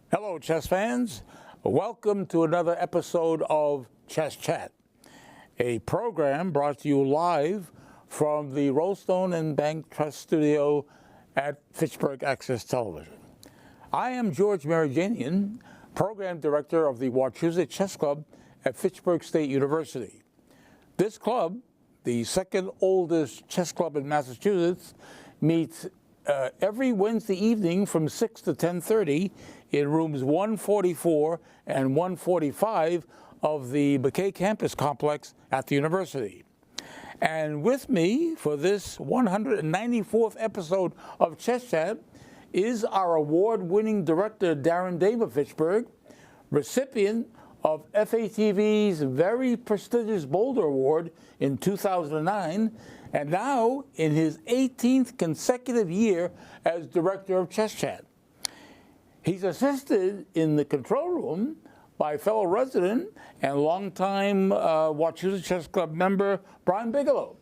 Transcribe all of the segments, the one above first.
Hello, chess fans. Welcome to another episode of Chess Chat, a program brought to you live from the Rollstone and Bank Trust Studio at Fitchburg Access Television. I am George Marajanian, Program Director of the Wachusett Chess Club at Fitchburg State University. This club, the second oldest chess club in Massachusetts, meets every Wednesday evening from 6 to 10:30 in rooms 144 and 145 of the McKay Campus Complex at the university. And with me for this 194th episode of Chess Chat is our award-winning director, Darren Dave of Fitchburg, recipient of FATV's very prestigious Boulder Award in 2009, and now in his 18th consecutive year as director of Chess Chat. He's assisted in the control room by fellow resident and longtime Wachusett Chess Club member Brian Bigelow,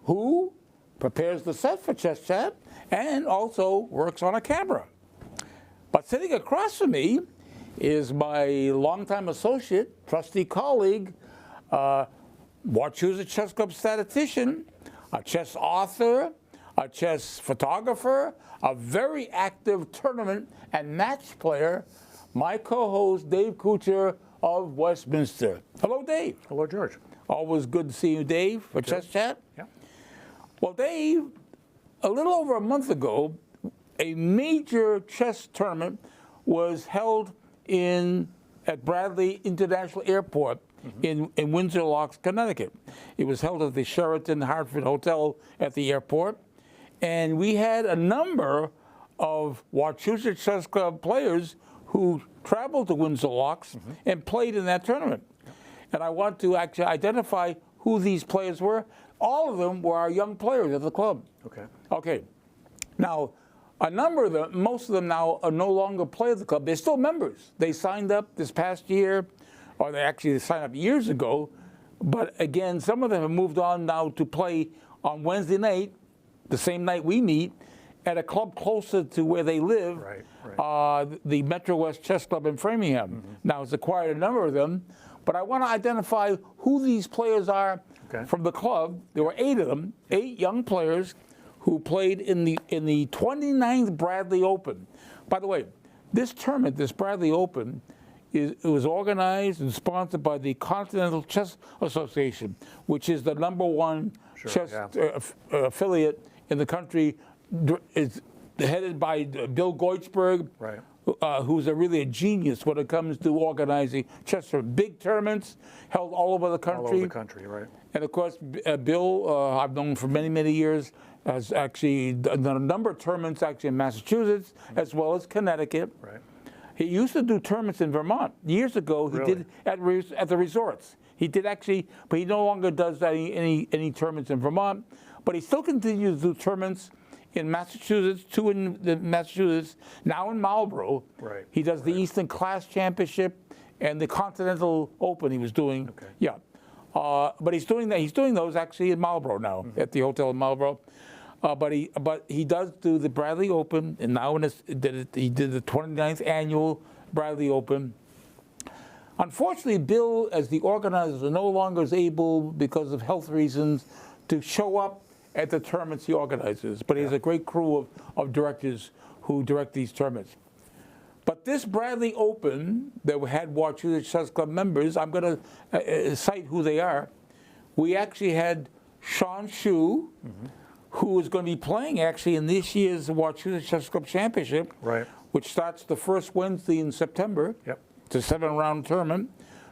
who prepares the set for Chess Chat and also works on a camera. But sitting across from me is my longtime associate, trusty colleague, Wachusett Chess Club statistician, a chess author, a chess photographer, a very active tournament and match player, my co-host Dave Couture of Westminster. Hello, Dave. Hello, George. Always good to see you, Dave, for Chess Chat. Yeah. Well, Dave, a little over a month ago, a major chess tournament was held at Bradley International Airport in Windsor Locks, Connecticut. It was held at the Sheraton Hartford Hotel at the airport. And we had a number of Wachusett Chess Club players who traveled to Windsor Locks and played in that tournament. And I want to actually identify who these players were. All of them were our young players at the club. Okay. Now, a number of them, most of them now are no longer play at the club. They're still members. They signed up this past year, or they actually signed up years ago. But again, some of them have moved on now to play on Wednesday night, the same night we meet, at a club closer to where they live, the Metro West Chess Club in Framingham. Now, it's acquired a number of them, but I want to identify who these players are from the club. There were 8 of them, 8 young players who played in the 29th Bradley Open. By the way, this tournament, this Bradley Open, it was organized and sponsored by the Continental Chess Association, which is the #1 chess affiliate in the country. It's headed by Bill Goitzberg, who's really a genius when it comes to organizing chess tournaments. Big tournaments held all over the country. All over the country, right. And of course, Bill, I've known for many, many years, has actually done a number of tournaments actually in Massachusetts as well as Connecticut. He used to do tournaments in Vermont. Years ago, he did at the resorts. He did actually, but he no longer does any tournaments in Vermont. But he still continues to do tournaments in Massachusetts, 2 in Massachusetts, now in Marlborough. He does the Eastern Class Championship and the Continental Open he was doing. But he's doing that. He's doing those actually in Marlborough now, at the hotel in Marlborough. But he does do the Bradley Open, and now he did the 29th annual Bradley Open. Unfortunately, Bill, as the organizer, no longer is able, because of health reasons, to show up at the tournaments he organizes. But he has a great crew of directors who direct these tournaments. But this Bradley Open that we had Wachusett Chess Club members, I'm going to cite who they are. We actually had Sean Shu, who is going to be playing actually in this year's Wachusett Chess Club Championship, which starts the first Wednesday in September. It's a 7-round tournament.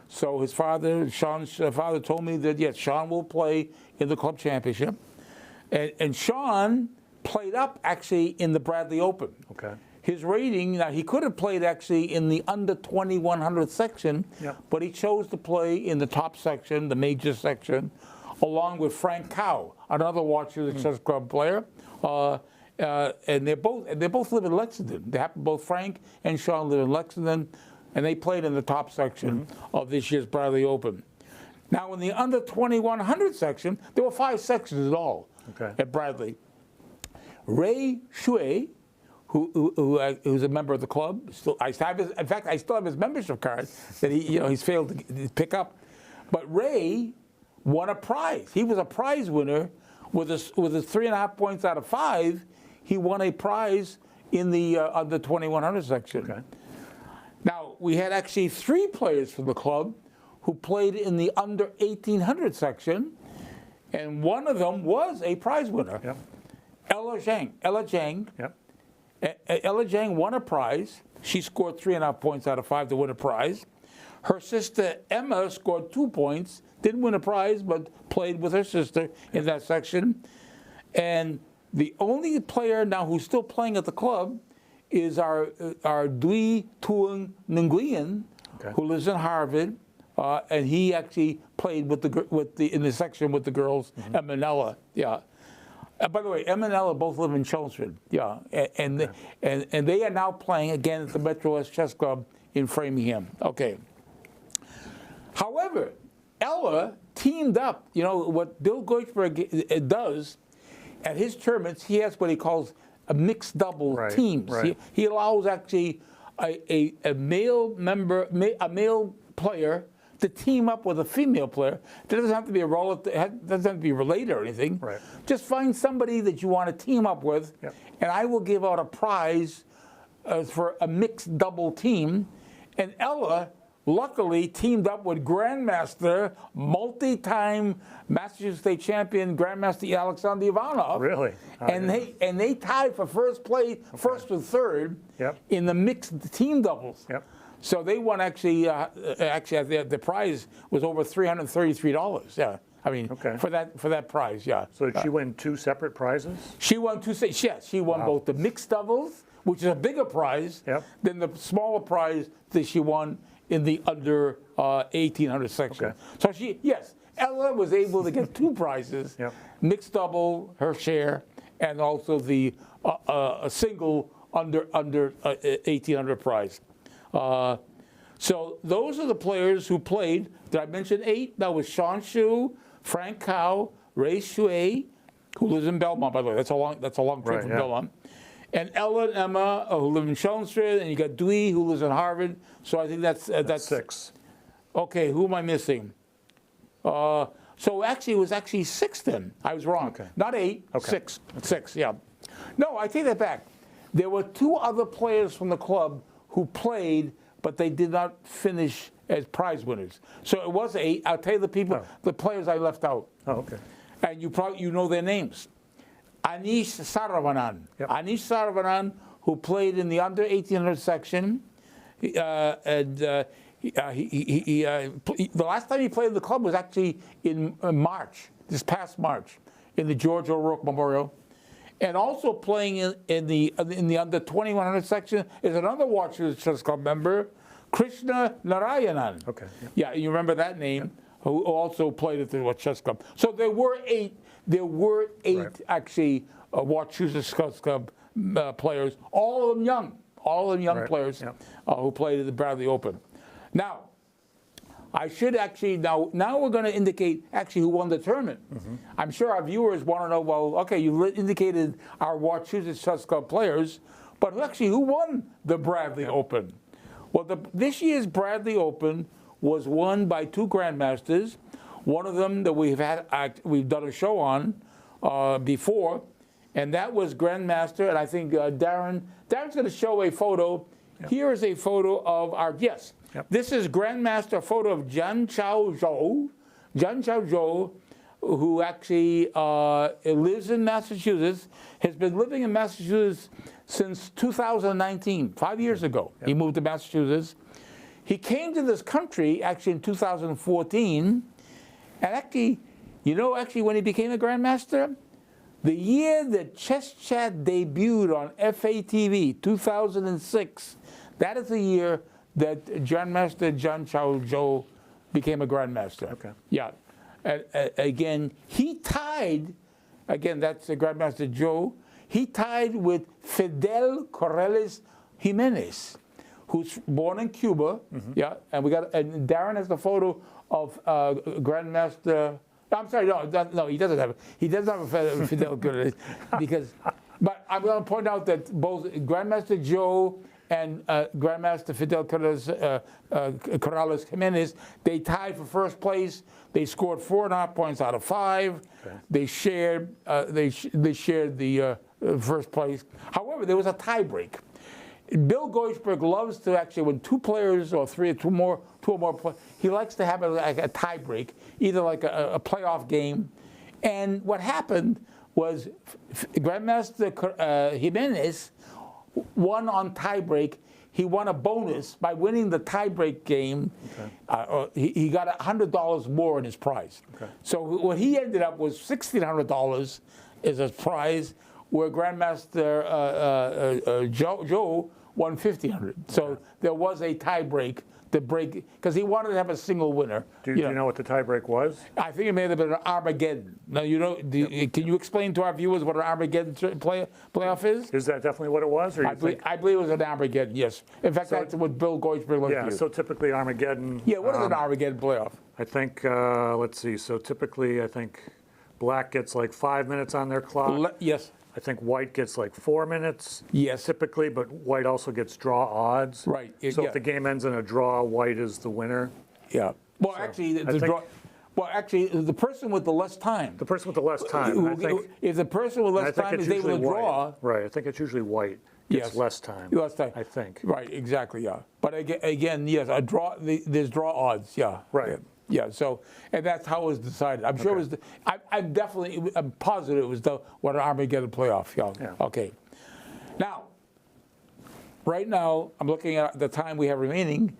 So his father, Sean's father, told me that yes, Sean will play in the club championship, and Sean played up actually in the Bradley Open. His rating, now he could have played actually in the under 2100 section, but he chose to play in the top section, the major section, along with Frank Cow, another Wachusett Chess Club player. And they both live in Lexington. Both Frank and Sean live in Lexington, and they played in the top section of this year's Bradley Open. Now, in the under 2100 section, there were 5 sections in all at Bradley. Ray Shui, who's a member of the club. Still, I have his, in fact, I still have his membership card that he's failed to pick up. But Ray won a prize. He was a prize winner with his 3.5 points out of 5. He won a prize in the under 2100 section. Okay. Now we had actually 3 players from the club who played in the under 1800 section, and one of them was a prize winner. Yep. Ella Zhang. Yep. Ella Zhang won a prize. She scored 3.5 points out of 5 to win a prize. Her sister Emma scored 2 points, didn't win a prize, but played with her sister in that section. And the only player now who's still playing at the club is our Dui Tuong Nguyen, who lives in Harvard, and he actually played in the section with the girls, Emma and Ella. Yeah. By the way, Emma and Ella both live in Chelmsford. Yeah, and they are now playing again at the Metro West Chess Club in Framingham. Okay. However, Ella teamed up. You know what Bill Goichberg does at his tournaments? He has what he calls a mixed double teams. Right. He allows actually a male player to team up with a female player. It doesn't have to be doesn't have to be related or anything. Right. Just find somebody that you want to team up with, and I will give out a prize for a mixed double team. And Ella luckily teamed up with Grandmaster, multi-time Massachusetts State champion Grandmaster Alexander Ivanov. Really? Oh, and they tied for first place, first or third, in the mixed team doubles. Yep. So they won actually the prize was over $333. Yeah. I mean, for that prize, yeah. So did she win 2 separate prizes? She won 2. Yes, she won both the mixed doubles, which is a bigger prize, than the smaller prize that she won in the under 1800 section. So Ella was able to get 2 prizes, mixed double, her share, and also the a single under 1800 prize. So those are the players who played. Did I mention 8? That was Sean Shu, Frank Cow, Ray Shui, who lives in Belmont, by the way. That's a long trip from Belmont. And Ella and Emma, who live in Chelmsford, and you got Dewey, who lives in Harvard. So I think that's 6. Okay, who am I missing? So actually, it was 6 then. I was wrong. Not 8, 6. 6, yeah. No, I take that back. There were 2 other players from the club who played, but they did not finish as prize winners. So it was 8. I'll tell you the players I left out. Oh, okay. And you know their names. Anish Saravanan. Anish Saravanan, who played in the under 1800 section. The last time he played in the club was actually in March, this past March, in the George O'Rourke Memorial. And also playing in the under 2100 section is another Wachusett Chess Club member, Krishna Narayanan. Okay. Yeah, you remember that name? Who also played at the Chess Club. So there were 8. There were 8 actually Wachusett Chess Club players, all of them young players who played at the Bradley Open. Now, I should actually now we're going to indicate actually who won the tournament. I'm sure our viewers want to know. Well, okay, you indicated our Wachusett Chess Club players, but who won the Bradley Open? Well, this year's Bradley Open was won by 2 grandmasters. One of them that we've done a show on before, and that was Grandmaster. And I think Darren's going to show a photo. Here is a photo of our This is Grandmaster, a photo of Jian Chao Zhou. Jian Chao Zhou, who actually lives in Massachusetts, has been living in Massachusetts since 2019, 5 years ago. He moved to Massachusetts. He came to this country actually in 2014, and actually, when he became a Grandmaster, the year that Chess Chat debuted on FATV, 2006, that is the year that Grandmaster Jian Chao Zhou became a Grandmaster. Okay. Yeah. Again, he tied, that's the Grandmaster Zhou, he tied with Fidel Corrales Jimenez, who's born in Cuba. And Darren has the photo of Grandmaster. I'm sorry, no, he doesn't have it. He doesn't have a Fidel Corrales because But I'm going to point out that both Grandmaster Joe and Grandmaster Fidel Corrales Jimenez, they tied for first place. They scored 4.5 points out of 5. Okay. They shared the first place. However, there was a tie break. Bill Goichberg loves to actually, when two players or two or more players, he likes to have like a tie break, either like a playoff game. And what happened was Grandmaster Jimenez won on tie break. He won a bonus by winning the tie-break game. Okay. He got $100 more in his prize. Okay. So what he ended up was $1,600 as a prize, where Grandmaster Joe won $1,500. So there was a tie-break to break, because he wanted to have a single winner. Do you know what the tie-break was? I think it may have been an Armageddon. Now, can you explain to our viewers what an Armageddon playoff is? Is that definitely what it was? Or I believe it was an Armageddon, yes. In fact, that's what Bill Goichberg looked at. Yeah, so typically Armageddon. Yeah, what is an Armageddon playoff? I think, let's see, so typically I think black gets like 5 minutes on their clock. Yes. I think white gets like 4 minutes. Yes. Typically, but white also gets draw odds. Right. So if the game ends in a draw, white is the winner. Yeah. Well, actually, the person with the less time. The person with the less time. I think, if the person with less time is able to draw. Right. I think it's usually white gets less time. Less time. I think. Right. Exactly. Yeah. But again, yes, a draw. There's draw odds. Yeah. Right. Yeah. So, and that's how it was decided. I'm sure it was. I'm positive it was what an Armageddon playoff. Yeah. Okay. Now, right now, I'm looking at the time we have remaining.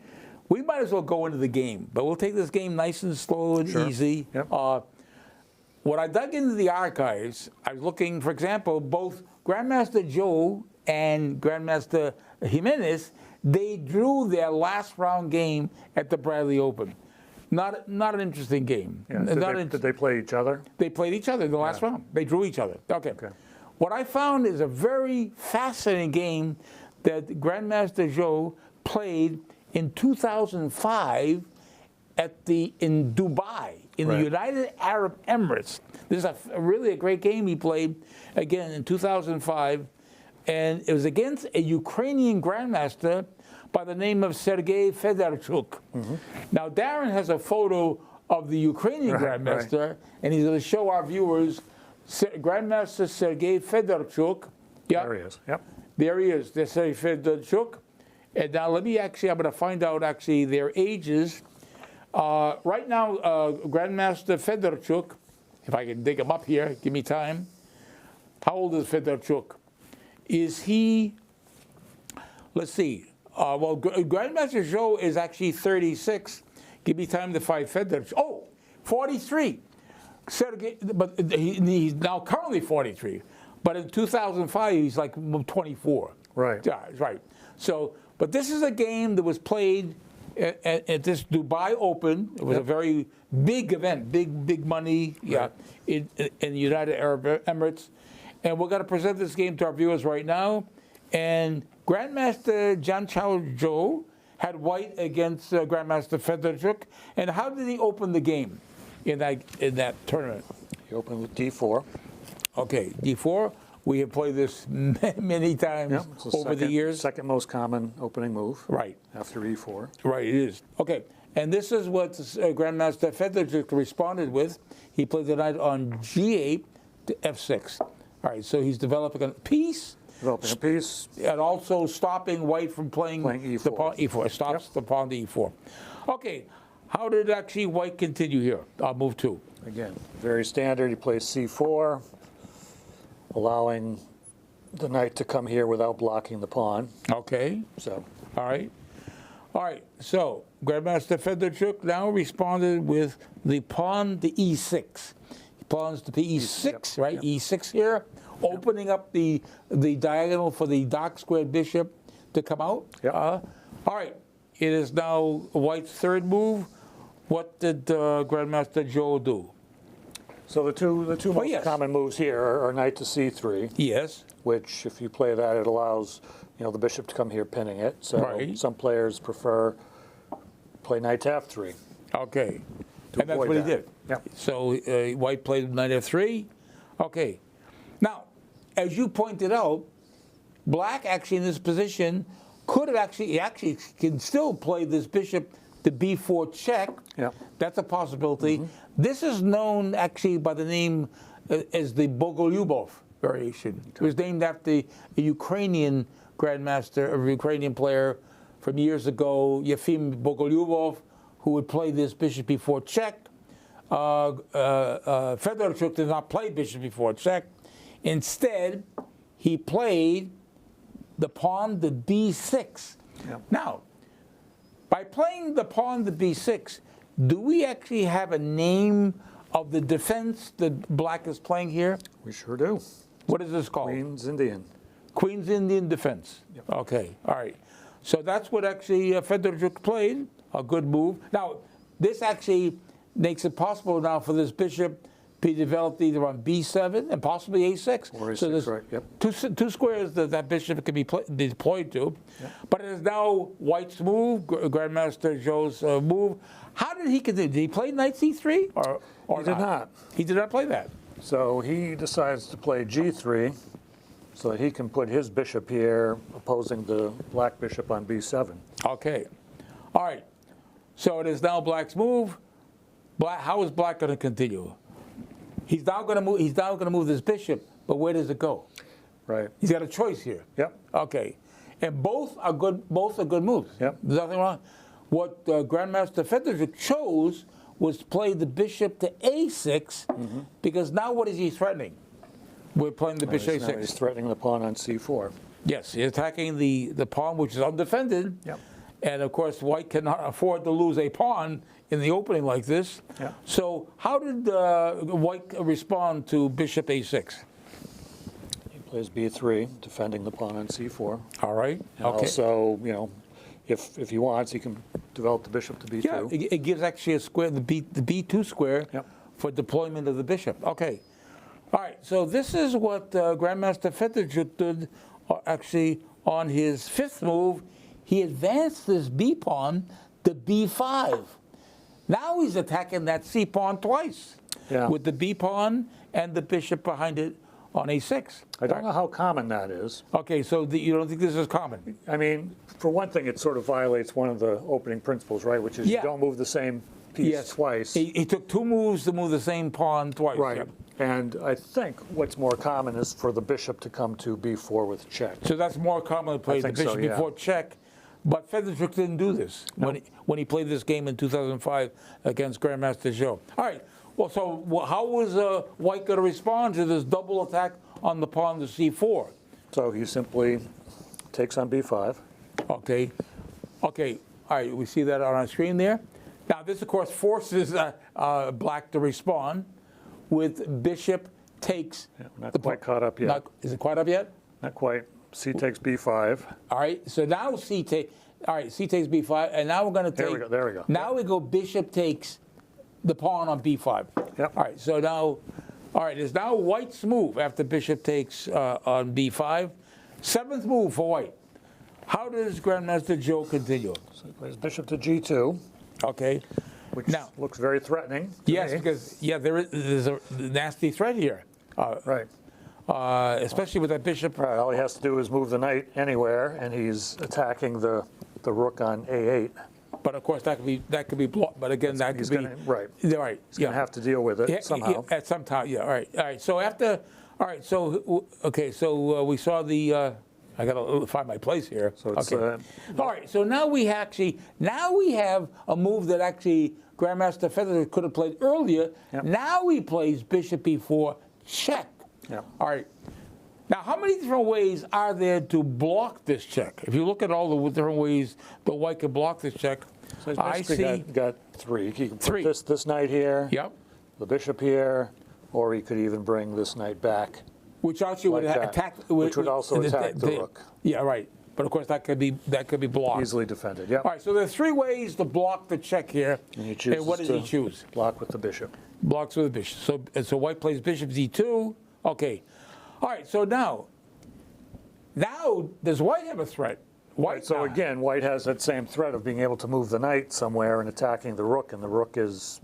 We might as well go into the game, but we'll take this game nice and slow and easy. Yep. When I dug into the archives, I was looking, for example, both Grandmaster Joe and Grandmaster Jimenez, they drew their last round game at the Bradley Open. Not an interesting game. Yeah. Did they play each other? They played each other in the last round. They drew each other. Okay. What I found is a very fascinating game that Grandmaster Joe played in 2005 in Dubai, in the United Arab Emirates. This is really a great game he played, again, in 2005. And it was against a Ukrainian grandmaster by the name of Sergei Fedorchuk. Now, Darren has a photo of the Ukrainian grandmaster, and he's going to show our viewers Grandmaster Sergei Fedorchuk. There he is. Yep. There he is. There's Sergei Fedorchuk. And now I'm going to find out their ages. Right now, Grandmaster Fedorchuk, if I can dig him up here, give me time. How old is Fedorchuk? Is he, let's see, Grandmaster Joe is actually 36. Give me time to find Fedorchuk. Oh, 43. Sergei, but he's now currently 43. But in 2005, he's like 24. Right. Yeah, right. So, but this is a game that was played at this Dubai Open. It was a very big event, big money, in the United Arab Emirates. And we're going to present this game to our viewers right now. And Grandmaster Jianchao Zhou had white against Grandmaster Fedorchuk. And how did he open the game in that tournament? He opened with D4. Okay, D4. We have played this many times over the years. Second most common opening move. Right. After E4. Right, it is. Okay, and this is what Grandmaster Fedorchuk responded with. He played the knight on G8 to F6. All right, so he's developing a piece. Developing a piece. And also stopping white from playing E4. The pawn E4. Stops the pawn to E4. Okay, how did actually white continue here? I'll move 2. Again, very standard. He plays C4. Allowing the knight to come here without blocking the pawn. Okay. So. All right. So Grandmaster Fedorchuk now responded with the pawn to E6. He pawns to E6, right? E6 here, opening up the diagonal for the dark squared bishop to come out. All right. It is now white's third move. What did Grandmaster Joe do? So the two most common moves here are knight to C3. Yes. Which, if you play that, it allows the bishop to come here pinning it. So some players prefer play knight to F3. Okay. And that's what he did. Yep. So white played knight F3. Okay. Now, as you pointed out, black actually in this position could have he actually can still play this bishop to b4 check. Yeah. That's a possibility. This is known actually by the name as the Bogolyubov variation. It was named after a Ukrainian grandmaster, a Ukrainian player from years ago, Yefim Bogolyubov, who would play this bishop b4 check. Fedorchuk did not play bishop b4 check. Instead, he played the pawn to b6. Yeah. Now, by playing the pawn to b6, do we actually have a name of the defense that black is playing here? We sure do. What is this called? Queen's Indian. Queen's Indian defense. Yep. Okay, all right. So that's what actually Fedorchuk played, a good move. Now, this actually makes it possible now for this bishop to be developed either on b7 and possibly a6. Or a6, so there's right, yep. two squares that bishop can be deployed to. Yep. But it is now white's move, Grandmaster Zhou's move. How did he continue? Did he play knight c3? Or He did not. He did not play that. So he decides to play g3 so that he can put his bishop here opposing the black bishop on b7. Okay. All right. So it is now black's move. How is black going to continue? He's now going to move. He's now going to move this bishop, but where does it go? Right. He's got a choice here. Yep. Okay, and both are good. Both are good moves. Yep. There's nothing wrong. What Grandmaster Fedorchuk chose was to play the bishop to a6, because now what is he threatening? We're playing the bishop Now a6. he's threatening the pawn on c4. Yes, he's attacking the pawn, which is undefended. Yep. And of course, white cannot afford to lose a pawn in the opening like this. Yeah. So how did white respond to bishop a6? He plays b3, defending the pawn on c4. All right. And Okay. also, if he wants, he can develop the bishop to b2. Yeah, it gives actually a square, the b2 square, Yep. for deployment of the bishop. Okay. All right. So this is what Grandmaster Fedorchuk did actually on his fifth move. He advanced this b pawn to b5. Now he's attacking that c pawn twice, Yeah. with the b pawn and the bishop behind it on a6. I don't know how common that is. Okay, so you don't think this is common? I mean, for one thing, it sort of violates one of the opening principles, right? Which is Yeah. you don't move the same piece twice. He took two moves to move the same pawn twice. Right. Yep. And I think what's more common is for the bishop to come to b4 with check. So that's more common to play the think so, bishop yeah. before check. But Fedorchuk didn't do this when he played this game in 2005 against Grandmaster Zhou. All right. Well, so how was white going to respond to this double attack on the pawn to c4? So he simply takes on b5. Okay. Okay. All right. We see that on our screen there. Now, this, of course, forces black to respond with bishop takes. Yeah, not quite caught up yet. Is it quite up yet? Not quite. C takes b5. All right. So now C takes b5, and now we're going to take. There we go. Now we go bishop takes the pawn on b5. Yep. All right. So now, all right. It's now white's move after bishop takes on b5. Seventh move for white. How does Grandmaster Zhou continue? So he plays bishop to g2, Okay. which Now- looks very threatening. To Yes, me. because there's a nasty threat here, Right. especially with that bishop. Right. All he has to do is move the knight anywhere, and he's attacking the rook on a8. But of course, that could be blocked. But again, that could He's be gonna right. Yeah, right. He's going to have to deal with it somehow. Yeah, at some time. Yeah. All right. All right. So after. All right. So okay. So we saw the. I gotta find my place here. So it's, okay. All right. So now we have a move that actually Grandmaster Fedorchuk could have played earlier. Yep. Now he plays bishop b4 check. Yeah. All right. Now, how many different ways are there to block this check? If you look at all the different ways the white can block this check, So he's I basically see. got three. He can Three. put this knight here, Yep. the bishop here, or he could even bring this knight back. Which actually would Like that. attack. Which would also attack the rook. Yeah, right. But of course, that could be blocked. Easily defended. Yep. All right. So there are three ways to block the check here. And he chooses what does he to choose? block with the bishop. Blocks with the bishop. So white plays bishop d2. Okay. All right. So now does white have a threat? White. So again, white has that same threat of being able to move the knight somewhere and attacking the rook, and the rook is,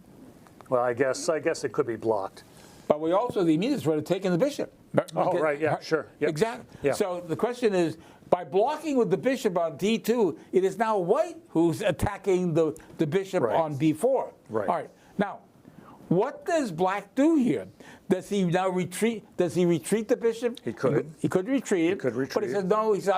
well, I guess it could be blocked. But we also the immediate threat of taking the bishop. Oh, right, yeah, sure. Yep. Exactly. Yeah. So the question is, by blocking with the bishop on d2, it is now white who's attacking the bishop Right. on b4. Right. All right. Now, what does black do here? Does he now retreat? Does he retreat the bishop? He could. He could retreat it. could But he retreat said, no, he said,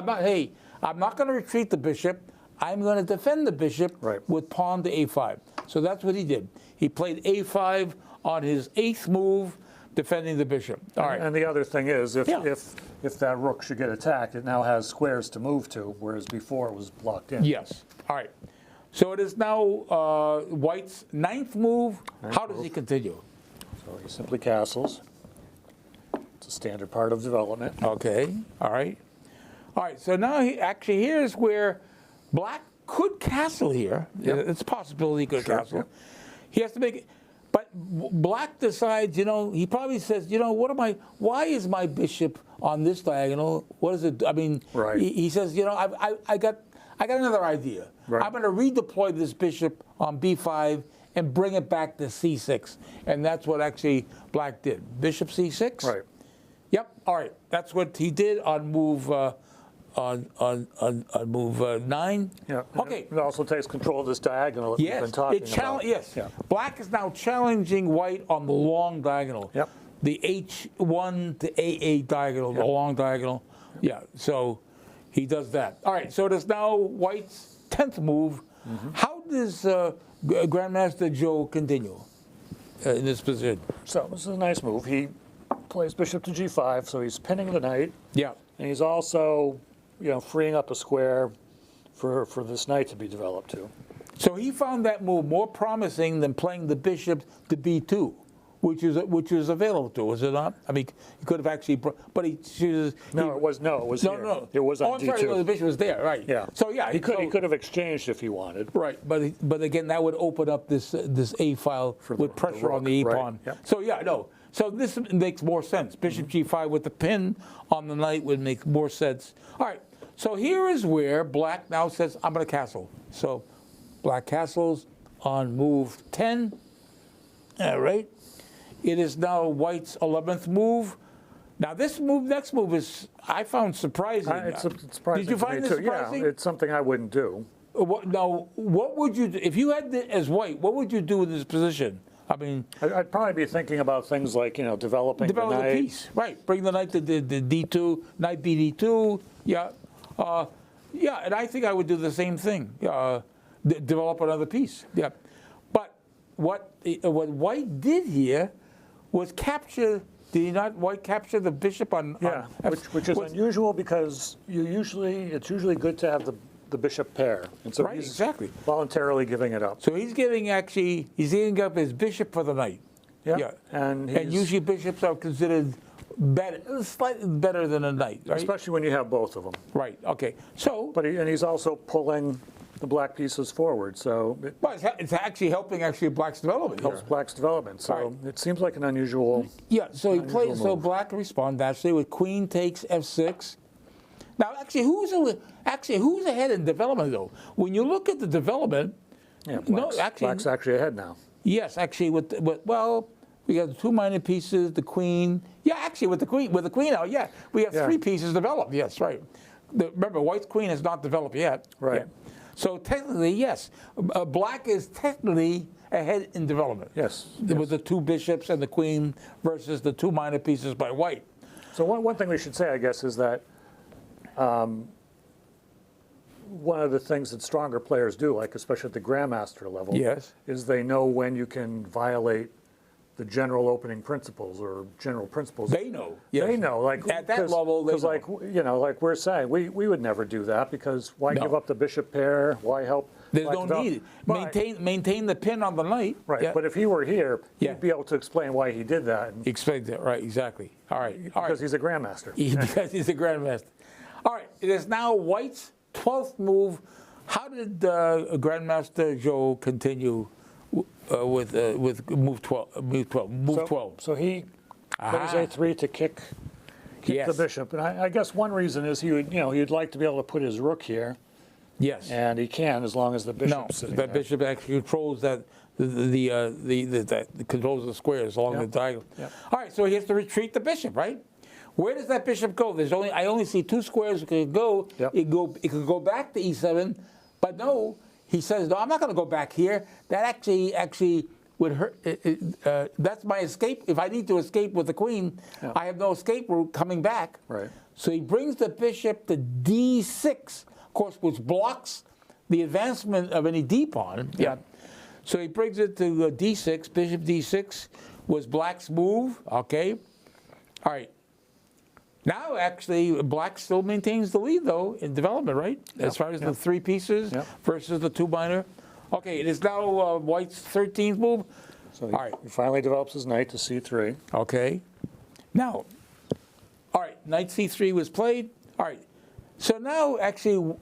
I'm not going to retreat the bishop. I'm going to defend the bishop Right. with pawn to a5. So that's what he did. He played a5 on his 8th move, defending the bishop. All right. And the other thing is, if, Yeah. if that rook should get attacked, it now has squares to move to, whereas before it was blocked in. Yes. All right. So it is now white's 9th move. How does he continue? So he simply castles. It's a standard part of development. Okay. All right. All right. So now here's where black could castle here. Yep. It's a possibility he could Sure, castle. yep. He has to make it. But black decides, he probably says, why is my bishop on this diagonal? What is it? I mean, Right. he says, I got another idea. Right. I'm going to redeploy this bishop on b5 and bring it back to c6. And that's what actually black did. Bishop c6. Right. Yep. All right. That's what he did on move move 9. Yeah. Okay. It also takes control of this diagonal that we've been talking about. Yes. Yeah. Black is now challenging white on the long diagonal. Yep. The H1 to A8 diagonal, the Yep. long diagonal. Yeah. So he does that. All right. So it is now white's 10th move. How does Grandmaster Joe continue in this position? So this is a nice move. He plays bishop to g5, so he's pinning the knight, Yeah. and he's also, freeing up a square for this knight to be developed too. So he found that move more promising than playing the bishop to b2, which is available to, was it not? I mean, he could have actually, but he chooses. No, it was No, here. no. It was on I'm d2. sorry, the bishop was there, right? Yeah. So yeah, he could have exchanged if he wanted. Right, but again, that would open up this A file with pressure on the E rook, right, pawn. yep. So yeah, no. So this makes more sense. Bishop g5 with the pin on the knight would make more sense. All right. So here is where black now says, I'm going to castle. So black castles on move 10. All right. It is now white's 11th move. Now this next move is, I found surprising. It's surprising Did you to find me this too. surprising? Yeah, it's something I wouldn't do. Now, what would you do if you had as white? What would you do in this position? I mean, I'd probably be thinking about things like, developing the develop knight. a piece, right? Bring the knight to the d2, knight bd2. Yeah, yeah, and I think I would do the same thing. Develop another piece. Yeah, but what white did here was capture. Did he not white capture the bishop on? Yeah, on which is unusual it's usually good to have the bishop pair, and so Right, he's exactly. voluntarily giving it up. So he's giving up his bishop for the knight. Yeah, and usually bishops are considered better, slightly better than a knight, right? especially when you have both of them. Right. Okay. So, But he's also pulling the black pieces forward, so it well, it's actually helping black's development helps here. black's development. So Right. it seems like an unusual. Yeah. So he plays. unusual So move. black responds actually with queen takes f6. Now, actually, who's ahead in development though? When you look at the development, Yeah, black's actually ahead now. yes, actually well. We got the two minor pieces, the queen. Yeah, actually, with the queen out, yeah, we have Yeah. 3 pieces developed. Yes, right. Remember, white's queen has not developed yet. Right. Yeah. So technically, yes, black is technically ahead in development. Yes, With the 2 bishops and the queen versus the 2 minor pieces by white. So one thing we should say, I guess, is that one of the things that stronger players do, like especially at the grandmaster level, Yes. is they know when you can violate the general opening principles or general principles. They know. Yes. They know, like At that level, they know. like we're saying, we would never do that because why No. give up the bishop pair? Why help? There's why no develop- need. But- Maintain the pin on the knight. Right, Yeah. but if he were here, Yeah. he'd be able to explain why he did that, and- Explain that, right? Exactly. All right. All right. because he's a grandmaster. Because he's a grandmaster. All right, it is now white's 12th move. How did Grandmaster Joe continue with move 12? Move 12. So he plays Aha. a3 to kick Yes. the bishop, and I guess one reason is he'd like to be able to put his rook here, Yes. and he can as long as the No, bishop's sitting that there. bishop actually controls that controls the squares along Yep. the diagonal. Yep. All right, so he has to retreat the bishop, right? Where does that bishop go? I only see two squares it could go. Yep. It could go back to e7, but no, he says, no, I'm not going to go back here. That actually would hurt. That's my escape. If I need to escape with the queen, I have no escape route coming back. Right. So he brings the bishop to d6, of course, which blocks the advancement of any d pawn. Yeah. So he brings it to d6. Bishop d6 was black's move. Okay. All right. Now, actually, black still maintains the lead, though, in development, right? As far as the three pieces versus the two minor. Okay, it is now white's 13th move. So all right. he finally develops his knight to c3. Okay. Now, all right, knight c3 was played. All right. So now, actually,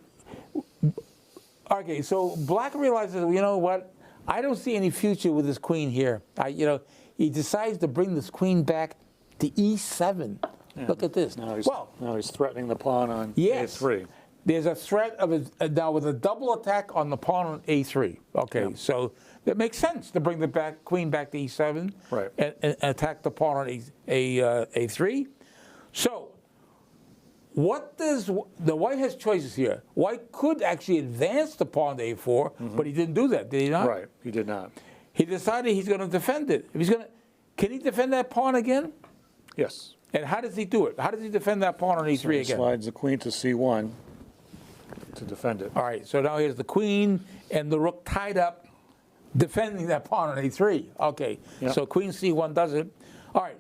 okay, so black realizes, you know what? I don't see any future with this queen here. He decides to bring this queen back to e7. Yeah. Look at this. Now he's threatening the pawn on a3. There's a threat of now with a double attack on the pawn on a3. Okay, so that makes sense to bring the queen back to e7 and attack the pawn on a3. So what does the white has choices here? White could actually advance the pawn to a4, but he didn't do that, did he not? Right, he did not. He decided he's going to defend it. Can he defend that pawn again? Yes. And how does he do it? How does he defend that pawn on e3 again? He slides the queen to c1 to defend it. All right, so now here's the queen and the rook tied up, defending that pawn on a3. Okay, so queen c1 does it. All right,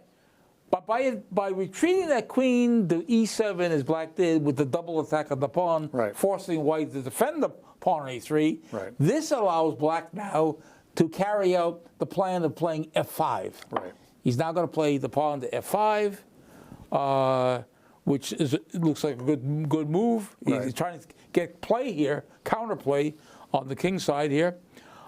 but by retreating that queen to e7, as black did with the double attack of the pawn, forcing white to defend the pawn on a3, this allows black now to carry out the plan of playing f5. Right. He's now going to play the pawn to f5. Which looks like a good move. He's trying to get play here, counterplay on the king side here.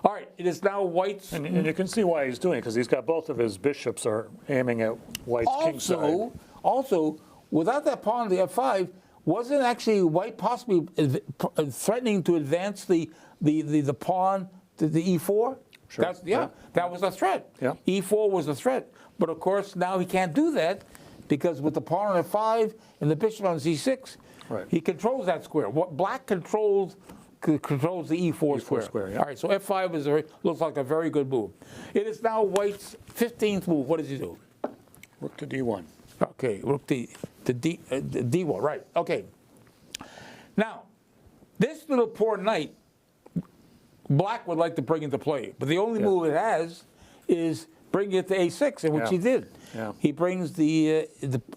All right, it is now white's. And you can see why he's doing it, because he's got both of his bishops are aiming at white's king side. Also, without that pawn to f5, wasn't actually white possibly threatening to advance the pawn to the e4? Sure. That was a threat. Yeah. E4 was a threat. But of course, now he can't do that, because with the pawn on f5 and the bishop on c6, he controls that square. What black controls the e4 square. All right, so f5 looks like a very good move. It is now white's 15th move. What does he do? Rook to d1. Okay, rook to d1, right. Okay. Now, this little poor knight, black would like to bring into play, but the only move it has is bring it to a6, which he did. He brings the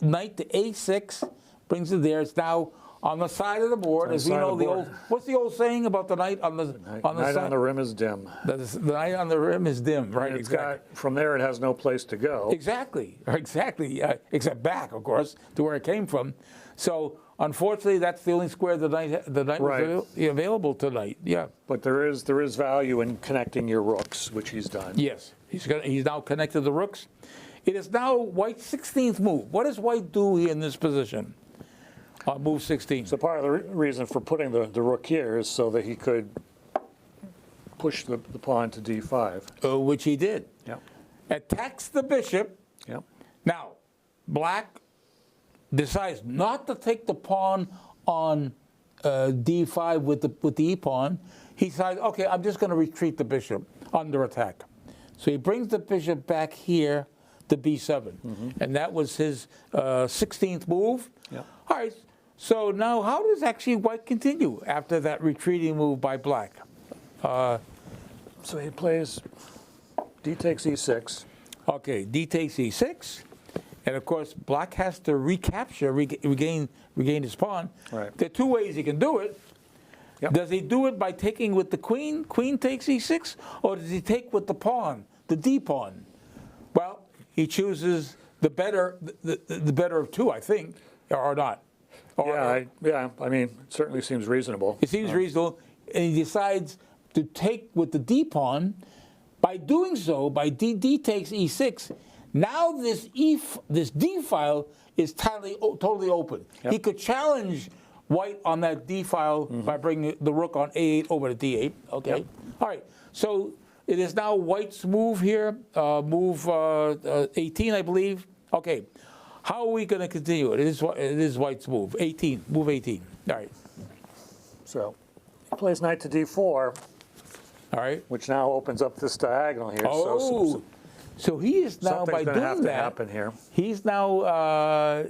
knight to a6, brings it there. It's now on the side of the board, as we know. What's the old saying about the knight on the side? Night on the rim is dim. The night on the rim is dim, right? And from there, it has no place to go. Exactly. Except back, of course, to where it came from. So unfortunately, that's the only square the knight was available tonight. Yeah. But there is value in connecting your rooks, which he's done. Yes, he's now connected the rooks. It is now white's 16th move. What does white do here in this position? Move 16. So part of the reason for putting the rook here is so that he could push the pawn to d5. Which he did. Yep. Attacks the bishop. Yep. Now, black decides not to take the pawn on d5 with the e-pawn. He decides, okay, I'm just going to retreat the bishop under attack. So he brings the bishop back here to b7. And that was his 16th move. Yep. All right, so now how does actually white continue after that retreating move by black? So he plays d takes e6. Okay, d takes e6. And of course, black has to regain his pawn. Right. There are two ways he can do it. Yep. Does he do it by taking with the queen? Queen takes e6, or does he take with the pawn, the d pawn? Well, he chooses the better of two, I think, or not. I mean, it certainly seems reasonable. It seems reasonable, and he decides to take with the d pawn. By doing so, by d takes e6, now this d file is totally open. Yep. He could challenge white on that d file by bringing the rook on a8 over to d8. Okay. Yep. All right. So it is now white's move here, move 18, I believe. Okay. How are we going to continue it? It is white's move. 18, move 18. All right. So he plays knight to d4, All right. which now opens up this diagonal here. Oh, so he is now, by something's going to have doing to that, happen here. he's now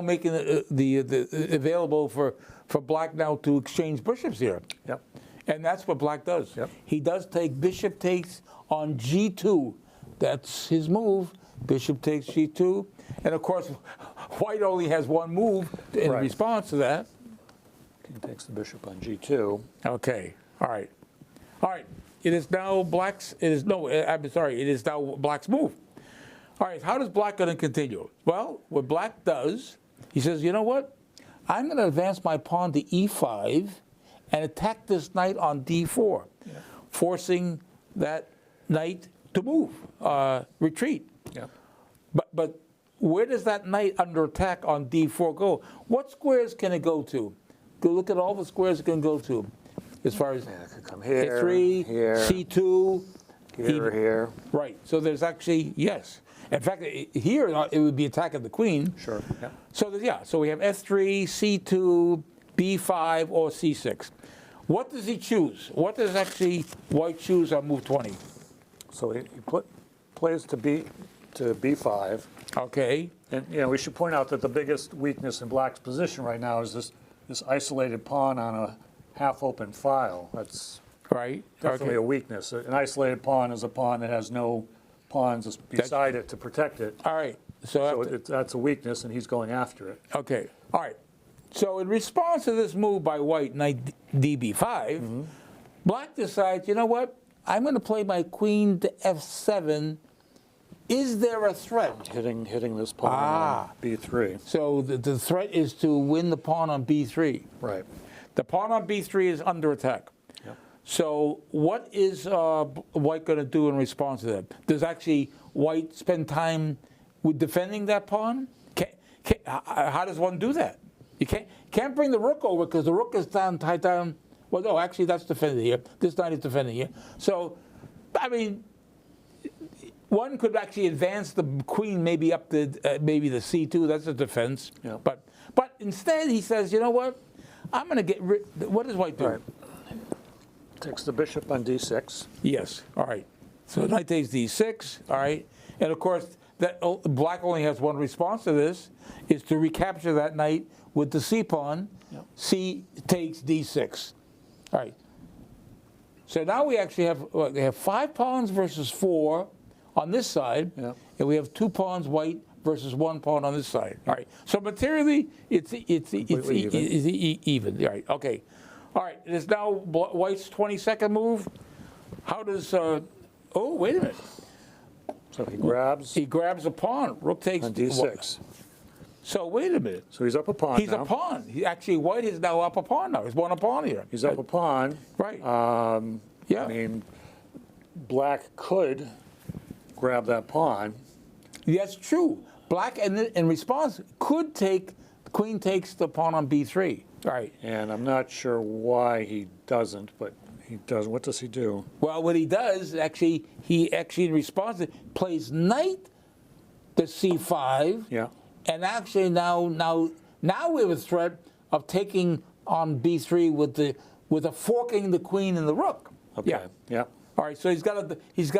making the available for black now to exchange bishops here. Yep. And that's what black does. Yep. He does take bishop takes on g2. That's his move. Bishop takes g2. And of course, white only has one move in Right. response to that. King takes the bishop on g2. Okay. All right. All right. It is now black's. It is no. I'm sorry. It is now black's move. All right. How does black going to continue? Well, what black does, he says, you know what? I'm going to advance my pawn to e5 and attack this knight on d4, forcing that knight to move, retreat. Yeah. But where does that knight under attack on d4 go? What squares can it go to? Go look at all the squares it can go to, as far as Yeah, it could come here, a3, here, c2, here. right. So there's actually, yes. In fact, here it would be attacking the queen. Sure. Yeah. So we have f3, c2, b5, or c6. What does he choose? What does actually white choose on move 20? So he plays to b5. Okay. And we should point out that the biggest weakness in black's position right now is this isolated pawn on a half-open file. That's Right. definitely a weakness. An isolated pawn is a pawn that has no pawns beside it to protect it. All right. So, So that's a weakness, and he's going after it. okay. All right. So in response to this move by white, knight db5, black decides, you know what? I'm going to play my queen to f7. Is there a threat? Hitting this pawn on b3. So the threat is to win the pawn on b3. Right. The pawn on b3 is under attack. Yep. So what is white going to do in response to that? Does actually white spend time with defending that pawn? How does one do that? You can't bring the rook over because the rook is tied down. Well, no, actually that's defended here. This knight is defending here. So, I mean, one could actually advance the queen maybe up to maybe the c2. That's a defense. Yeah. But instead he says, you know what? I'm going to get rid. What does white do? Right. Takes the bishop on d6. Yes. All right. So knight takes d6. All right. And of course, that black only has one response to this, is to recapture that knight with the c pawn. Yep. C takes d6. All right. So now we actually have 5 pawns versus 4 on this side, Yep. and we have 2 pawns white versus 1 pawn on this side. All right. So materially, it's even. All right. Okay. All right. It is now white's 22nd move. How does? Oh, wait a minute. So he grabs He grabs a pawn. Rook takes on d6. So wait a minute. So he's up a pawn He's now. a pawn. Actually, white is now up a pawn now. He's won a pawn here. He's up a pawn. Right. Yeah. I mean, black could grab that pawn. That's true. Black, in response, could take, the queen takes the pawn on b3. All right. And I'm not sure why he doesn't, but he does. What does he do? Well, what he does, actually, in response, plays knight to c5. Yeah. And actually now we have a threat of taking on b3 with a forking the queen and the rook. Okay. Yeah. All right. So he's got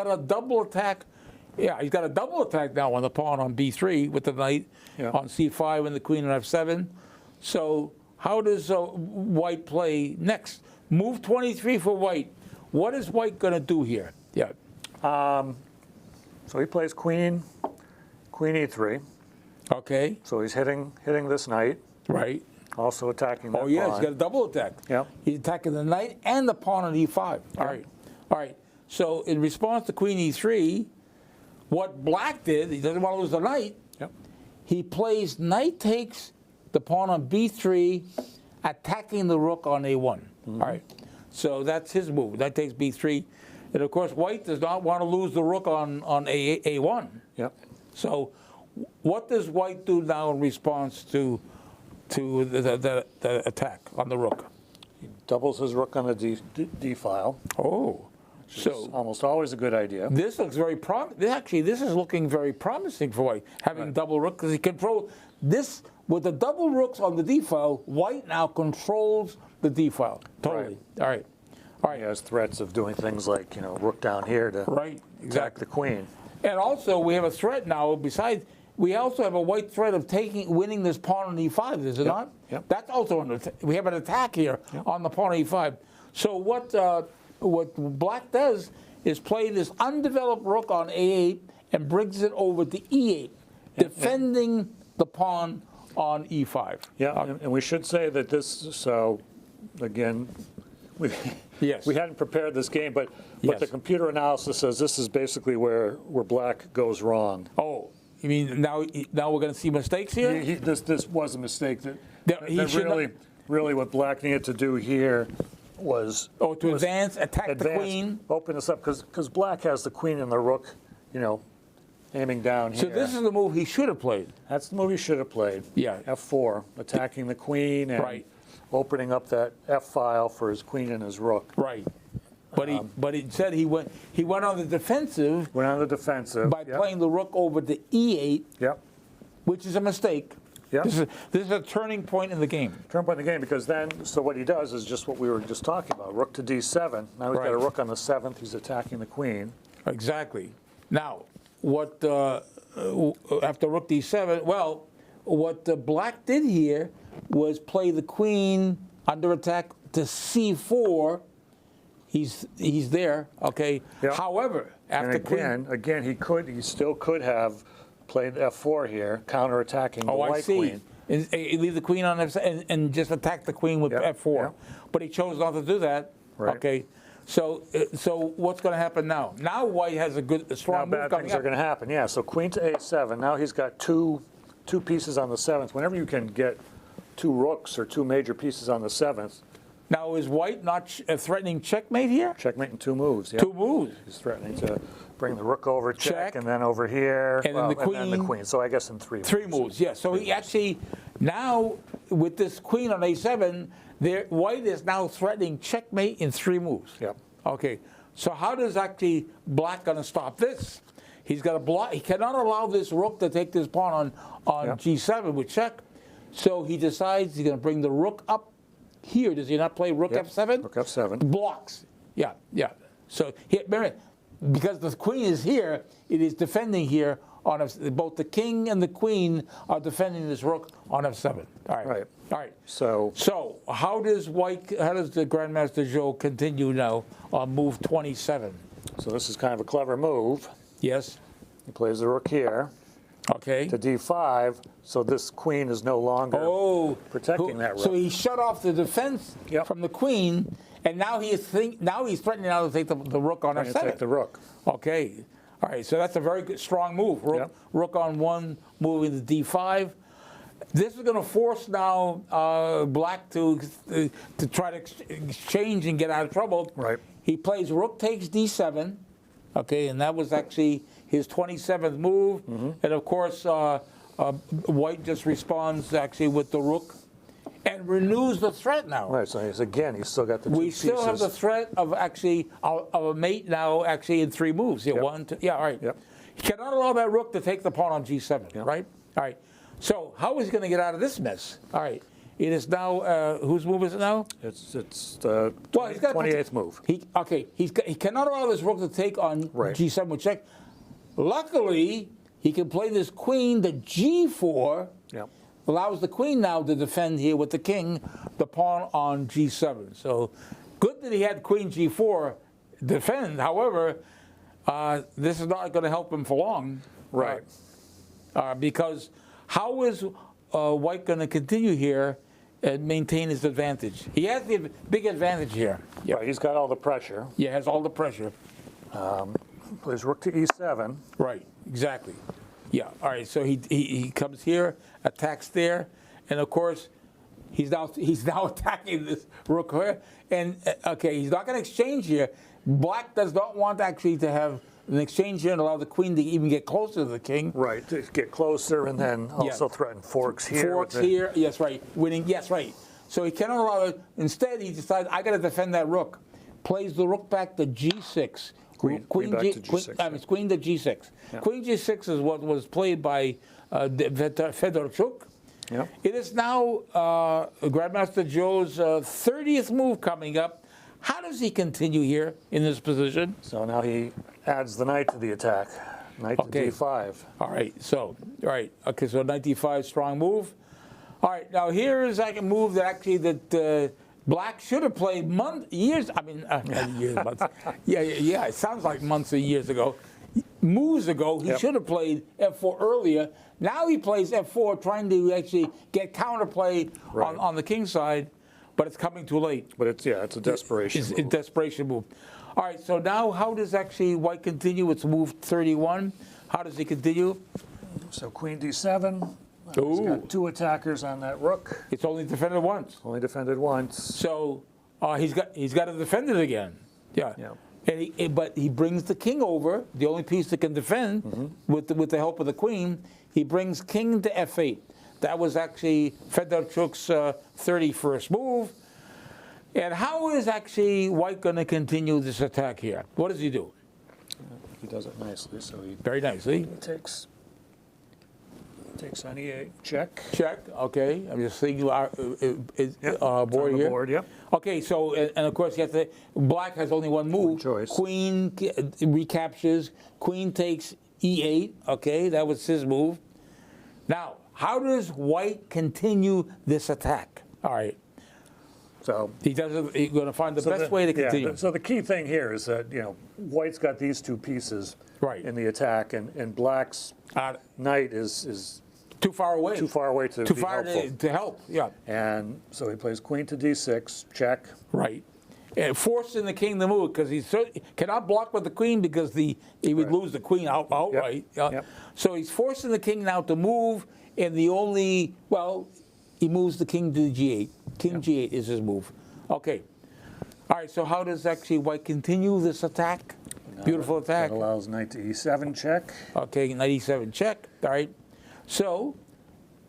a double attack. Yeah, he's got a double attack now on the pawn on b3 with the knight on c5 and the queen on f7. So how does white play next? Move 23 for white. What is white going to do here? Yeah. So he plays queen e3. Okay. So he's hitting this knight, Right. also attacking that Oh yeah, pawn. he's got a double attack. Yeah. He's attacking the knight and the pawn on e5. All right. All right. So in response to queen e3, what black did, he doesn't want to lose the knight. Yep. He plays knight takes the pawn on b3, attacking the rook on a1. All right. So that's his move. Knight takes b3. And of course, white does not want to lose the rook on a1. Yep. So what does white do now in response to the attack on the rook? He doubles his rook on the d file. Oh. So almost always a good idea. this looks very actually, this is looking very promising for white, having double rook, because he controls this with the double rooks on the d file. White now controls the d file totally. All right. He has threats of doing things like, rook down here to attack the queen. And also, we have a threat now. Besides, we also have a white threat of winning this pawn on e5. Is it not? Yep. That's also we have an attack here on the pawn on e5. So what black does is play this undeveloped rook on a8 and brings it over to e8, defending the pawn on e5. Yeah, and we should say that this. So, again. We hadn't prepared this game, but the computer analysis says this is basically where black goes wrong. Oh, you mean now we're going to see mistakes here? This was a mistake that really what black needed to do here was advance, attack the queen, open this up because black has the queen and the rook, aiming down here. So this is the move he should have played. That's the move he should have played. Yeah, f4, attacking the queen and opening up that F file for his queen and his rook. Right. But he said he went on the defensive. Went on the defensive by playing the rook over to e8. Yep. Which is a mistake. Yep. This is a turning point in the game. Turning point in the game because so what he does is just what we were just talking about. Rook to d7. Now he's got a rook on the 7th. He's attacking the queen. Exactly. Now, what after rook d7? Well, what black did here was play the queen under attack to c4. He's there, okay. Yep. However, after again, he still could have played f4 here, counterattacking the white queen. And leave the queen on f7 and just attack the queen with f4. Yep. But he chose not to do that. Right. Okay. So what's going to happen now? Now white has a strong move coming up. Bad things are going to happen. Yeah. So queen to a7. Now he's got two pieces on the 7th. Whenever you can get two rooks or two major pieces on the 7th. Now, is white not threatening checkmate here? Checkmate in 2 moves. Yep. 2 moves. He's threatening to bring the rook over, check, and then over here, and then the queen. And then the queen. So I guess in 3 moves. 3 moves, yes. So he actually, now with this queen on a7, white is now threatening checkmate in 3 moves. Yep. Okay. So how does actually black going to stop this? He's got to block. He cannot allow this rook to take this pawn on g7 with check. So he decides he's going to bring the rook up here. Does he not play rook f7? Rook f7. Blocks. Yeah. So remember, because the queen is here, it is defending here on both the king and the queen are defending this rook on f7. All right. So how does the Grandmaster Zhou continue now on move 27? So this is kind of a clever move. Yes. He plays the rook here. Okay. To d5, so this queen is no longer protecting that rook. So he shut off the defense from the queen, and now he's threatening now to take the rook on f7. Take the rook. Okay. All right. So that's a very good, strong move. Rook on 1, moving to d5. This is going to force now black to try to exchange and get out of trouble. Right. He plays rook takes d7. Okay, and that was actually his 27th move. And of course, white just responds actually with the rook and renews the threat now. Right, so he's still got the 2 pieces. We still have the threat of actually of a mate now actually in 3 moves. Yeah, 1, 2, all right. Yep. He cannot allow that rook to take the pawn on g7, right? All right. So how is he going to get out of this mess? All right. It is now, whose move is it now? It's the 28th move. He cannot allow this rook to take on g7 with check. Luckily, he can play this queen to g4. Yep. Allows the queen now to defend here with the king, the pawn on g7. So good that he had queen g4 defend. However, this is not going to help him for long. Right. Because how is white going to continue here and maintain his advantage? He has the big advantage here. Yeah, right, he's got all the pressure. Yeah, he has all the pressure. Plays rook to e7. Right, exactly. Yeah, all right, so he comes here, attacks there, and of course, he's now attacking this rook here. And, he's not going to exchange here. Black does not want actually to have an exchange here and allow the queen to even get closer to the king. Right, to get closer and then also threaten forks here. Forks here, yes, right. Winning, yes, right. So he cannot allow it. Instead, he decides, I got to defend that rook. plays the rook back to G6. Queen back to G6. It's queen to G6. Yeah. Queen G6 is what was played by Fedorchuk. Yeah. It is now Grandmaster Joe's 30th move coming up. How does he continue here in this position? So now he adds the knight to the attack. Knight to D5. All right, so knight D5, strong move. All right, now here is like a move that actually Black should have played years. I mean, years, months. Yeah. It sounds like months or years ago. Moves ago, he should have played F4 earlier. Now he plays F4, trying to actually get counterplay on the king side, but it's coming too late. But it's a desperation move. It's a desperation move. All right, so now how does actually White continue? It's move 31. How does he continue? So Queen D7. He's got 2 attackers on that rook. It's only defended once. Only defended once. So he's got to defend it again. Yeah. And but he brings the king over, the only piece that can defend with the help of the queen. He brings king to F8. That was actually Fedorchuk's 31st move. And how is actually White going to continue this attack here? What does he do? He does it nicely. So he very nicely takes on E8, check. Check. Okay, I'm just seeing board on the board, yep. Okay, so and of course you have to. Black has only one move. Choice. Queen recaptures. Queen takes E8. Okay, that was his move. Now, how does White continue this attack? All right. So he's going to find the best way to continue. Yeah, so the key thing here is that White's got these 2 pieces in the attack, and Black's knight is too far away. Too far away to be helpful. To help. Yeah. And so he plays queen to D6, check. Right. And forcing the king to move because he cannot block with the queen because he would lose the queen outright. Yep. So he's forcing the king now to move, and he moves the king to G8. King G8 is his move. Okay. All right, so how does actually White continue this attack? Beautiful attack. That allows knight to E7 check. Okay, knight E7 check. All right. So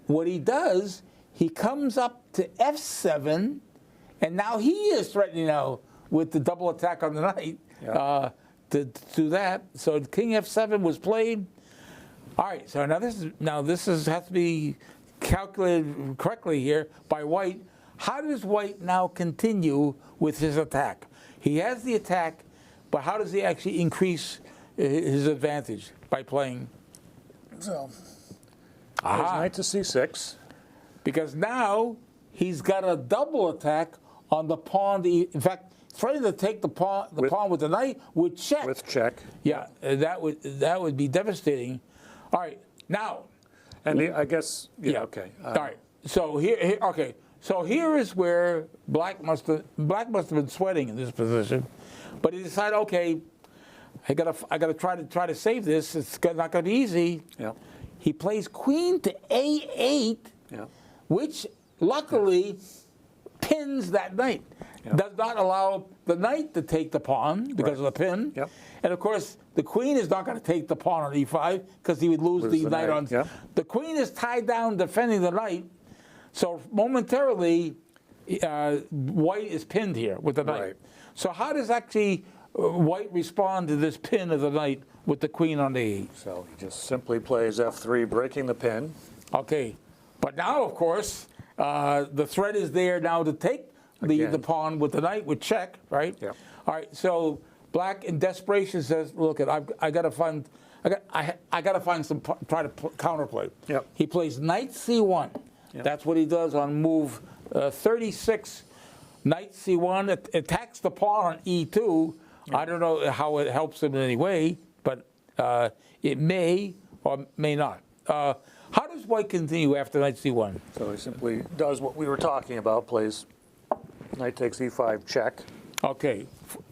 what he does, he comes up to F7, and now he is threatening now with the double attack on the knight to do that. So King F7 was played. All right. So now this has to be calculated correctly here by White. How does White now continue with his attack? He has the attack, but how does he actually increase his advantage by playing? So, knight to C6. Because now he's got a double attack on the pawn. In fact, trying to take the pawn with the knight with check. With check. Yeah, that would be devastating. All right, now. And I guess okay. All right. So here okay. So here is where Black must have been sweating in this position, but he decided, okay, I gotta try to save this. It's not gonna be easy. Yeah. He plays queen to A8, which luckily pins that knight. Does not allow the knight to take the pawn because of the pin. Yep. And of course, the queen is not going to take the pawn on E5 because he would lose the knight on. The queen is tied down defending the knight. So momentarily, White is pinned here with the knight. Right. So how does actually White respond to this pin of the knight with the queen on the E8? So he just simply plays F3, breaking the pin. Okay. But now, of course, the threat is there now to take the pawn with the knight with check, right? Yeah. All right. So Black in desperation says, "Look, I got to find some try to counterplay." Yep. He plays knight C1. Yep. That's what he does on move 36. Knight C1 attacks the pawn on E2. Yep. I don't know how it helps him in any way, but it may or may not. How does White continue after knight C1? So he simply does what we were talking about, plays knight takes E5 check. Okay,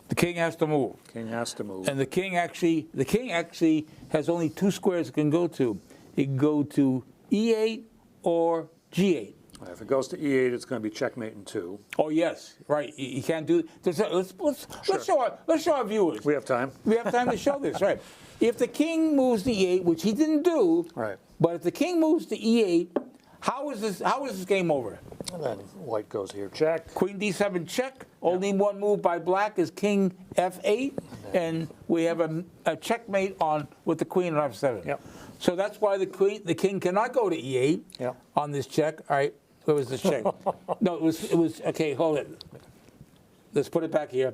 the king has to move. King has to move. And the king actually has only 2 squares it can go to. It can go to E8 or G8. If it goes to E8, it's going to be checkmate in 2. Oh yes, right. You can't do. Let's show our viewers. We have time. We have time to show this, right? If the king moves to E8, which he didn't do, right? But if the king moves to E8, how is this game over? And then white goes here, check. Queen d7 check. Only one move by black is king f8, and we have a checkmate on with the queen on f7. Yep. So that's why the king cannot go to e8 Yep. on this check. All right, where was the check? No, it was okay. Hold it. Let's put it back here.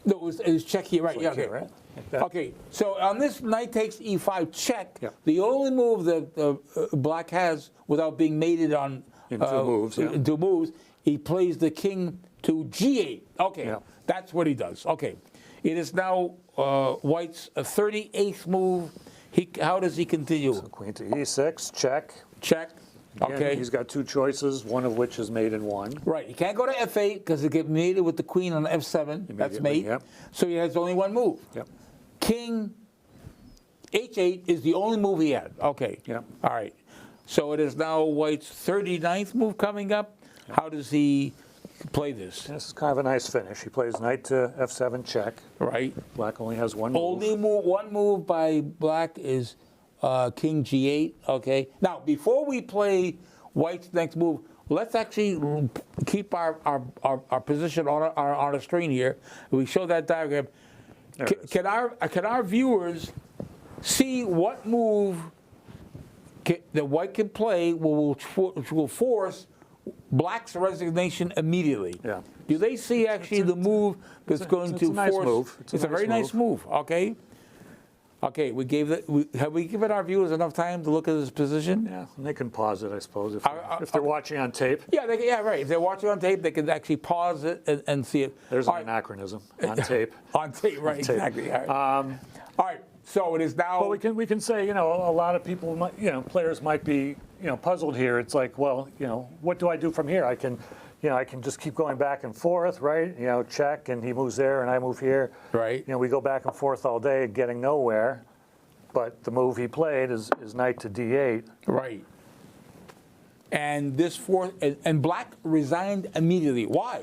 No, it was check here, right? Yeah, okay. Here, right? Like that. Okay, so on this knight takes e5 check, Yep. the only move that black has without being mated on In two moves, yeah. in two moves, he plays the king to g8. Okay, Yeah. that's what he does. Okay, it is now white's 38th move. How does he continue? So queen to e6, check. Check. Again, Okay. he's got two choices, one of which is mate in one. Right, he can't go to f8 because it gets mated with the queen on f7. That's Immediately, mate. yep. So he has only one move. Yep. King h8 is the only move he had. Okay. Yep. All right. So it is now white's 39th move coming up. How does he play this? This is kind of a nice finish. He plays knight to f7 check. Right. Black only has one move. Only one move by black is king g8. Okay. Now, before we play white's next move, let's actually keep our position on our screen here. We show that diagram. Can our viewers see what move that white can play which will force black's resignation immediately? Yeah. Do they see actually the move that's going it's to a nice force? move. It's a very nice move. Okay. Okay. Have we given our viewers enough time to look at this position? Yeah, and they can pause it, I suppose, if they're watching on tape. Yeah. Yeah. Right. If they're watching on tape, they can actually pause it and see it. There's All an anachronism on tape. On tape. Right. tape. Exactly. All right. All right. So it is now. But we can say, a lot of people, players might be, puzzled here. It's like, well, what do I do from here? I can just keep going back and forth, right? Check, and he moves there, and I move here. Right. We go back and forth all day, getting nowhere. But the move he played is knight to d8. Right. And and black resigned immediately. Why?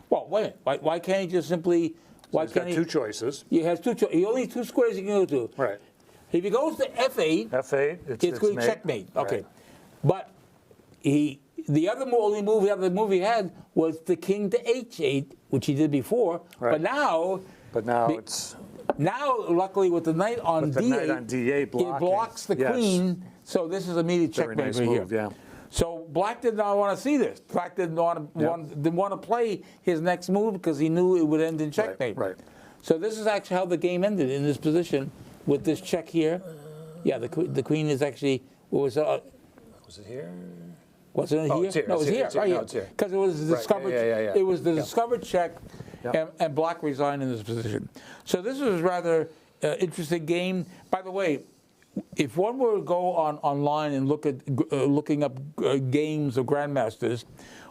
Well, wait. Why can't he just simply? Why He's got can't two choices. He has two. He only has two squares he can go to. Right. If he goes to f8, f8, it's going to checkmate. Okay. Right. But the only move he had was the king to h8, which he did before. Right. But now it's luckily with the knight on the d8, knight on d8 it blocks the Yes. queen. So this is immediate Very checkmate nice right move, here. yeah. So black did not want to see this. Black didn't want to play his next move because he knew it would end in checkmate. Right. So this is actually how the game ended in this position with this check here. Yeah, the queen is actually Was it here? Was it Oh, here? it's here, No, it was it's here. here, it's here. Right No, here. it's here. Because it was the discovered. Yeah. It was the discovered check, Yep. and black resigned in this position. So this was a rather interesting game. By the way, if one were to go online and look at looking up games of grandmasters,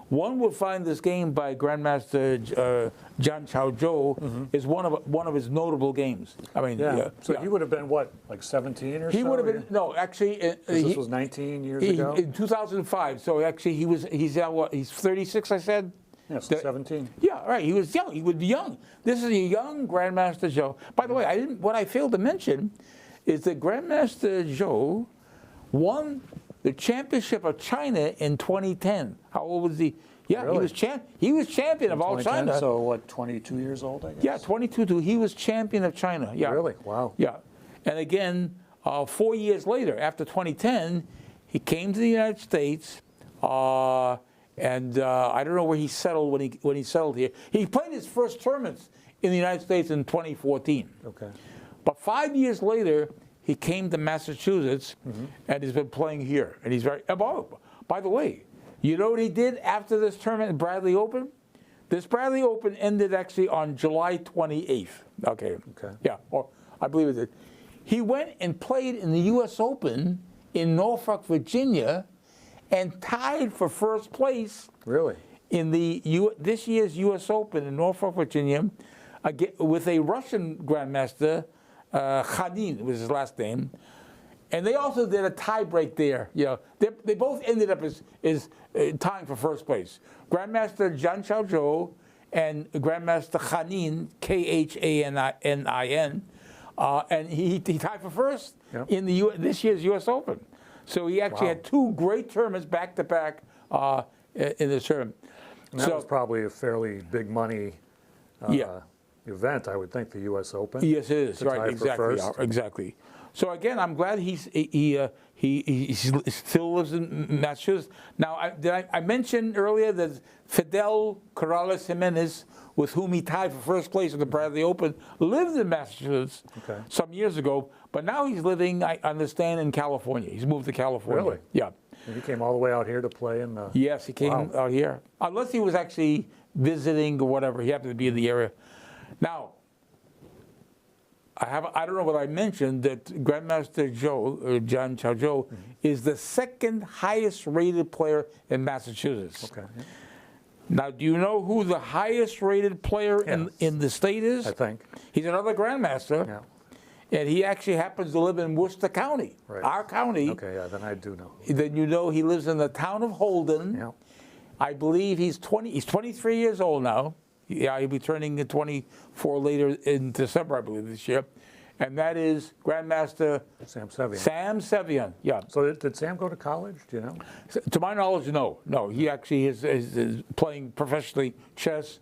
one would find this game by Grandmaster John Chao Zhou is one of his notable games. I mean, Yeah. So yeah. he would have been what, like 17 or so? He would have been no, actually. This was 19 years ago. In 2005. So actually, he's now what? He's 36. I said. Yeah, so 17. Yeah, right. He was young. He would be young. This is a young Grandmaster Zhou. By the way, what I failed to mention is that Grandmaster Zhou won the championship of China in 2010. How old was he? Yeah, Really? he was champion of all 2010, China. So what, 22 years old, I guess? Yeah, 22. He was champion of China. Yeah. Really? Wow. Yeah. And again, 4 years later, after 2010, he came to the United States. And I don't know where he settled when he settled here. He played his first tournaments in the United States in 2014. Okay. But 5 years later, he came to Massachusetts, and he's been playing here. And he's very. By the way, you know what he did after this tournament, Bradley Open? This Bradley Open ended actually on July 28th. Okay. Yeah, or I believe it did. He went and played in the U.S. Open in Norfolk, Virginia, and tied for first place. Really? In this year's U.S. Open in Norfolk, Virginia, with a Russian grandmaster, Khanin was his last name, and they also did a tie break there. They both ended up as tying for first place. Grandmaster Zhang Xiaozhou and Grandmaster Khanin, Khanin, and he tied for first in this year's U.S. Open. So he actually had two great tournaments back to back in this tournament. And that was probably a fairly big money event, I would think, the U.S. Open. Yes, it is. To Right, tie for exactly. first. Exactly. So again, I'm glad he still lives in Massachusetts. Now, I mentioned earlier that Fidel Corrales Jimenez, with whom he tied for first place at the Bradley Open, lived in Massachusetts some years ago, but now he's living, I understand, in California. He's moved to California. Really? Yeah. And he came all the way out here to play in the... Yes, he came out here. Unless he was actually visiting or whatever. He happened to be in the area. Now, I don't know what I mentioned, that Grandmaster Joe, John Chow Joe, is the second highest rated player in Massachusetts. Okay. Now, do you know who the highest rated player in the state is? I think. He's another Grandmaster. Yeah. And he actually happens to live in Worcester County, our county. Okay, yeah, then I do know. Then you know he lives in the town of Holden. Yeah. I believe he's 23 years old now. Yeah, he'll be turning 24 later in December, I believe, this year. And that is Grandmaster Sam Sevian. Sam Sevian, yeah. So did Sam go to college? Do you know? To my knowledge, no. No, he actually is playing professionally chess.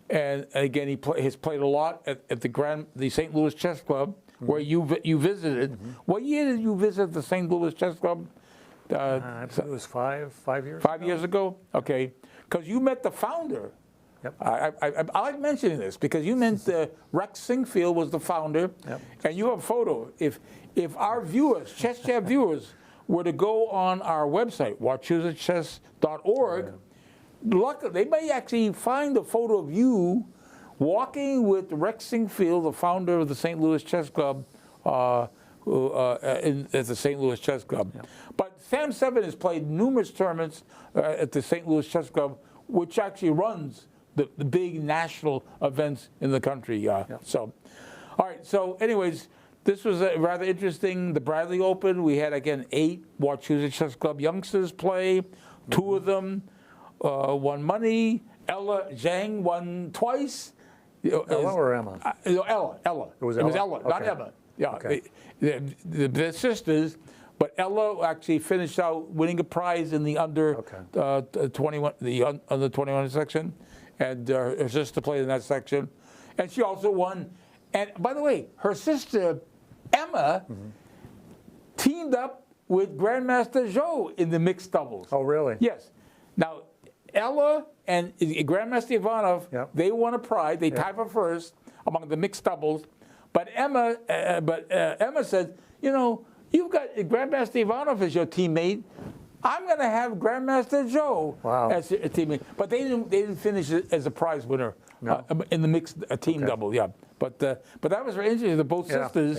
And again, he's played a lot at the St. Louis Chess Club, where you visited. What year did you visit the St. Louis Chess Club? I think it was five years ago. 5 years ago? Okay. Because you met the founder. Yep. I like mentioning this because you meant Rex Singfield was the founder, and you have a photo. If our viewers, Chess Chat viewers, were to go on our website, wachusettchess.org, luckily they may actually find a photo of you walking with Rex Singfield, the founder of the St. Louis Chess Club, at the St. Louis Chess Club. Yep. But Sam Sevian has played numerous tournaments at the St. Louis Chess Club, which actually runs the big national events in the country. So, all right. So, anyways, this was rather interesting. The Bradley Open. We had again 8 Wachusett Chess Club youngsters play. 2 of them won money. Ella Zhang won twice. Ella or Emma? Ella. It was Ella, not Emma. Yeah. Okay. The sisters. But Ella actually finished out winning a prize in the under 21, the under 21 section, and her sister played in that section, and she also won. And by the way, her sister Emma teamed up with Grandmaster Joe in the mixed doubles. Oh, really? Yes. Now, Ella and Grandmaster Ivanov, they won a prize. They tied for first among the mixed doubles, but Emma said, you know, you've got Grandmaster Ivanov as your teammate. I'm going to have Grandmaster Joe as a teammate. But they didn't finish as a prize winner in the mixed team double. Yeah, but that was very interesting. The both sisters,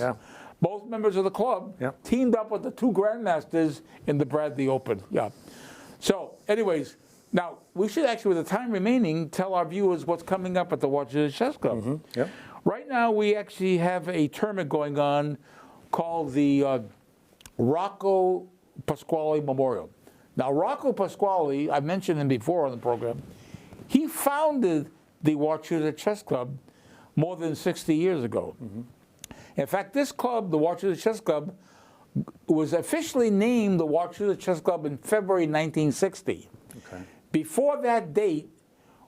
both members of the club, teamed up with the 2 Grandmasters in the Bradley Open. Yeah. So, anyways, now we should actually, with the time remaining, tell our viewers what's coming up at the Wachusett Chess Club. Right now, we actually have a tournament going on called the Rocco Pasquale Memorial. Now, Rocco Pasquale, I mentioned him before on the program, he founded the Wachusett Chess Club more than 60 years ago. In fact, this club, the Wachusett Chess Club, was officially named the Wachusett Chess Club in February 1960. Before that date,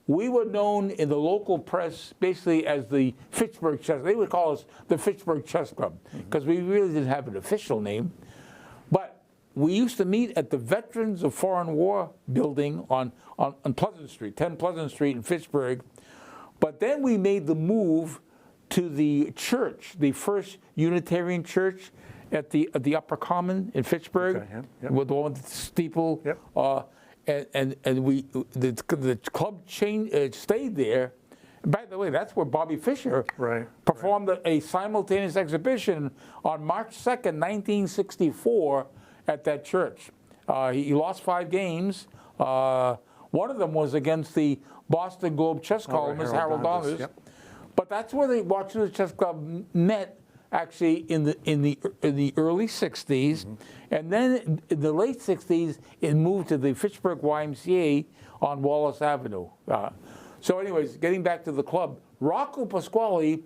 we were known in the local press basically as the Fitchburg Chess. They would call us the Fitchburg Chess Club because we really didn't have an official name. But we used to meet at the Veterans of Foreign War building on Pleasant Street, 10 Pleasant Street in Fitchburg. But then we made the move to the church, the First Unitarian Church at the Upper Common in Fitchburg, with the one with the steeple. And the club stayed there. And by the way, that's where Bobby Fischer performed a simultaneous exhibition on March 2nd, 1964 at that church. He lost 5 games. One of them was against the Boston Globe chess columnist Harold Donners. But that's where the Wachusett Chess Club met actually in the early 60s. And then in the late 60s, it moved to the Fitchburg YMCA on Wallace Avenue. So anyways, getting back to the club, Rocco Pasquale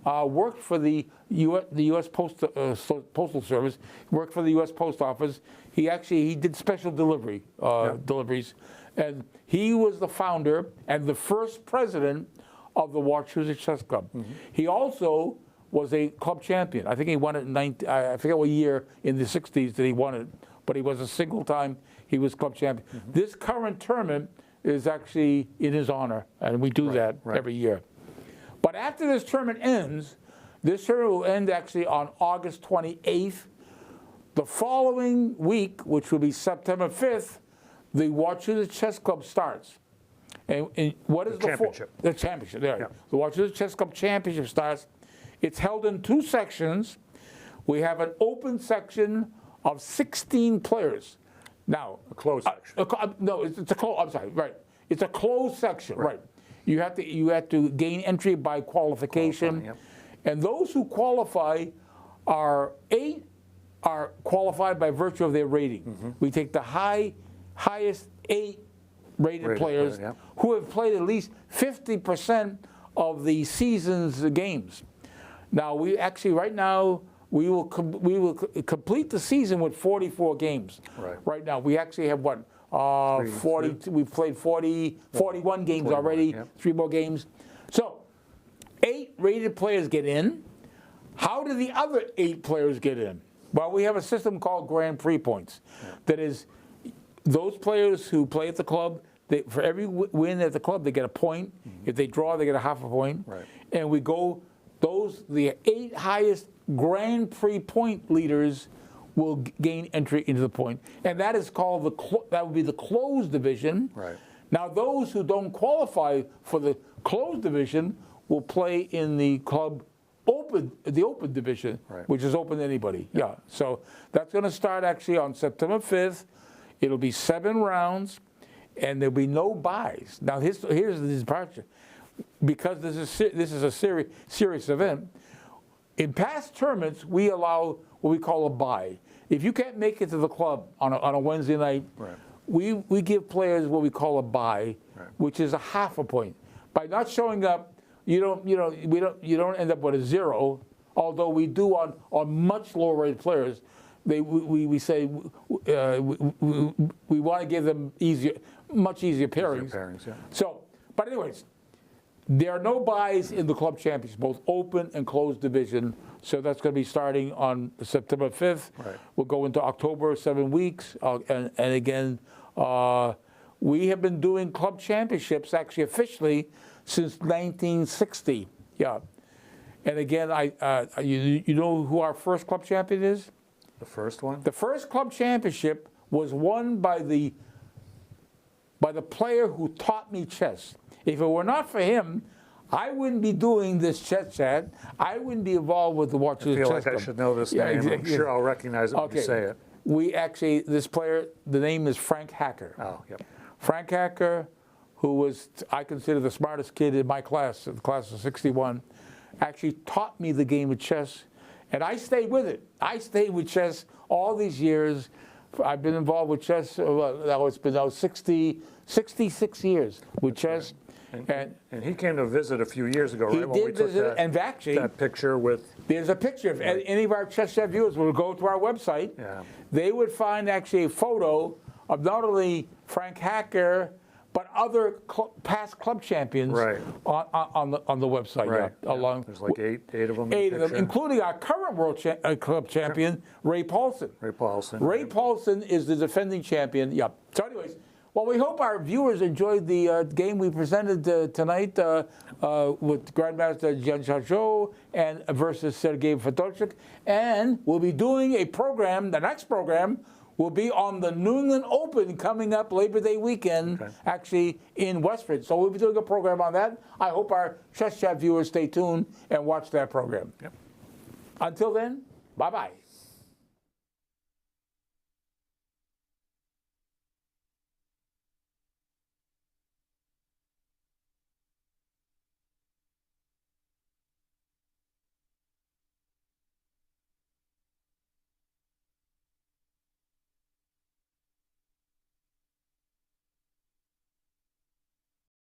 worked for the U.S. Postal Service, worked for the U.S. Post Office. He did special deliveries. And he was the founder and the first president of the Wachusett Chess Club. He also was a club champion. I think he won it in I forget what year in the 60s that he won it, but he was a single time he was club champion. This current tournament is actually in his honor, and we do that every year. But after this tournament ends, this tournament will end actually on August 28th. The following week, which will be September 5th, the Wachusett Chess Club starts. And what is the championship? The championship, there. Yeah. The Wachusett Chess Club Championship starts. It's held in 2 sections. We have an open section of 16 players. Now, A closed section. No, it's a closed. I'm sorry, right? It's a closed section, right? You have to gain entry by qualification, and those who qualify are qualified by virtue of their rating. We take the highest 8 rated players who have played at least 50% of the season's games. Now we actually right now we will complete the season with 44 games. Right now we actually have what 40. We've played 41 games already. 3 more games. So 8 rated players get in. How do the other 8 players get in? Well, we have a system called Grand Prix points. That is, those players who play at the club, for every win at the club, they get a point. If they draw, they get a half a point. And we go, the 8 highest Grand Prix point leaders will gain entry into the point. And that is called that would be the closed division. Now, those who don't qualify for the closed division will play in the club the open division, which is open to anybody. So that's going to start actually on September 5th. It'll be 7 rounds, and there'll be no buys. Now here's the departure, because this is a serious event. In past tournaments, we allow what we call a buy. If you can't make it to the club on a Wednesday night, we give players what we call a buy, which is a half a point. By not showing up, you don't end up with a 0. Although we do on much lower rated players, we say we want to give them much easier pairings. So, but anyways, there are no buys in the club championship, both open and closed division. So that's going to be starting on September 5th. We'll go into October, 7 weeks, and again, we have been doing club championships actually officially since 1960. And again, you know who our first club champion is? The first one? The first club championship was won by the player who taught me chess. If it were not for him, I wouldn't be doing this chess chat. I wouldn't be involved with the Wachusett Chess Club. I feel like I should know this name. I'm sure I'll recognize it when you say it. We actually, this player, the name is Frank Hacker. Frank Hacker, who was, I consider the smartest kid in my class, the class of 61, actually taught me the game of chess, and I stayed with it. I stayed with chess all these years. I've been involved with chess, it's been 66 years with chess. And he came to visit a few years ago, right? He did visit, and actually, that picture with... There's a picture. If any of our chess chat viewers will go to our website, they would find actually a photo of not only Frank Hacker, but other past club champions on the website. Along there's like eight of them. 8 of them, including our current world club champion, Ray Paulson. Ray Paulson is the defending champion. So anyways, well, we hope our viewers enjoyed the game we presented tonight with Grandmaster Jian Xiaozhou and versus Sergei Fedorchuk. And we'll be doing a program, the next program, will be on the New England Open coming up Labor Day weekend, actually in Westford. So we'll be doing a program on that. I hope our Chess Chat viewers stay tuned and watch that program. Until then, bye-bye.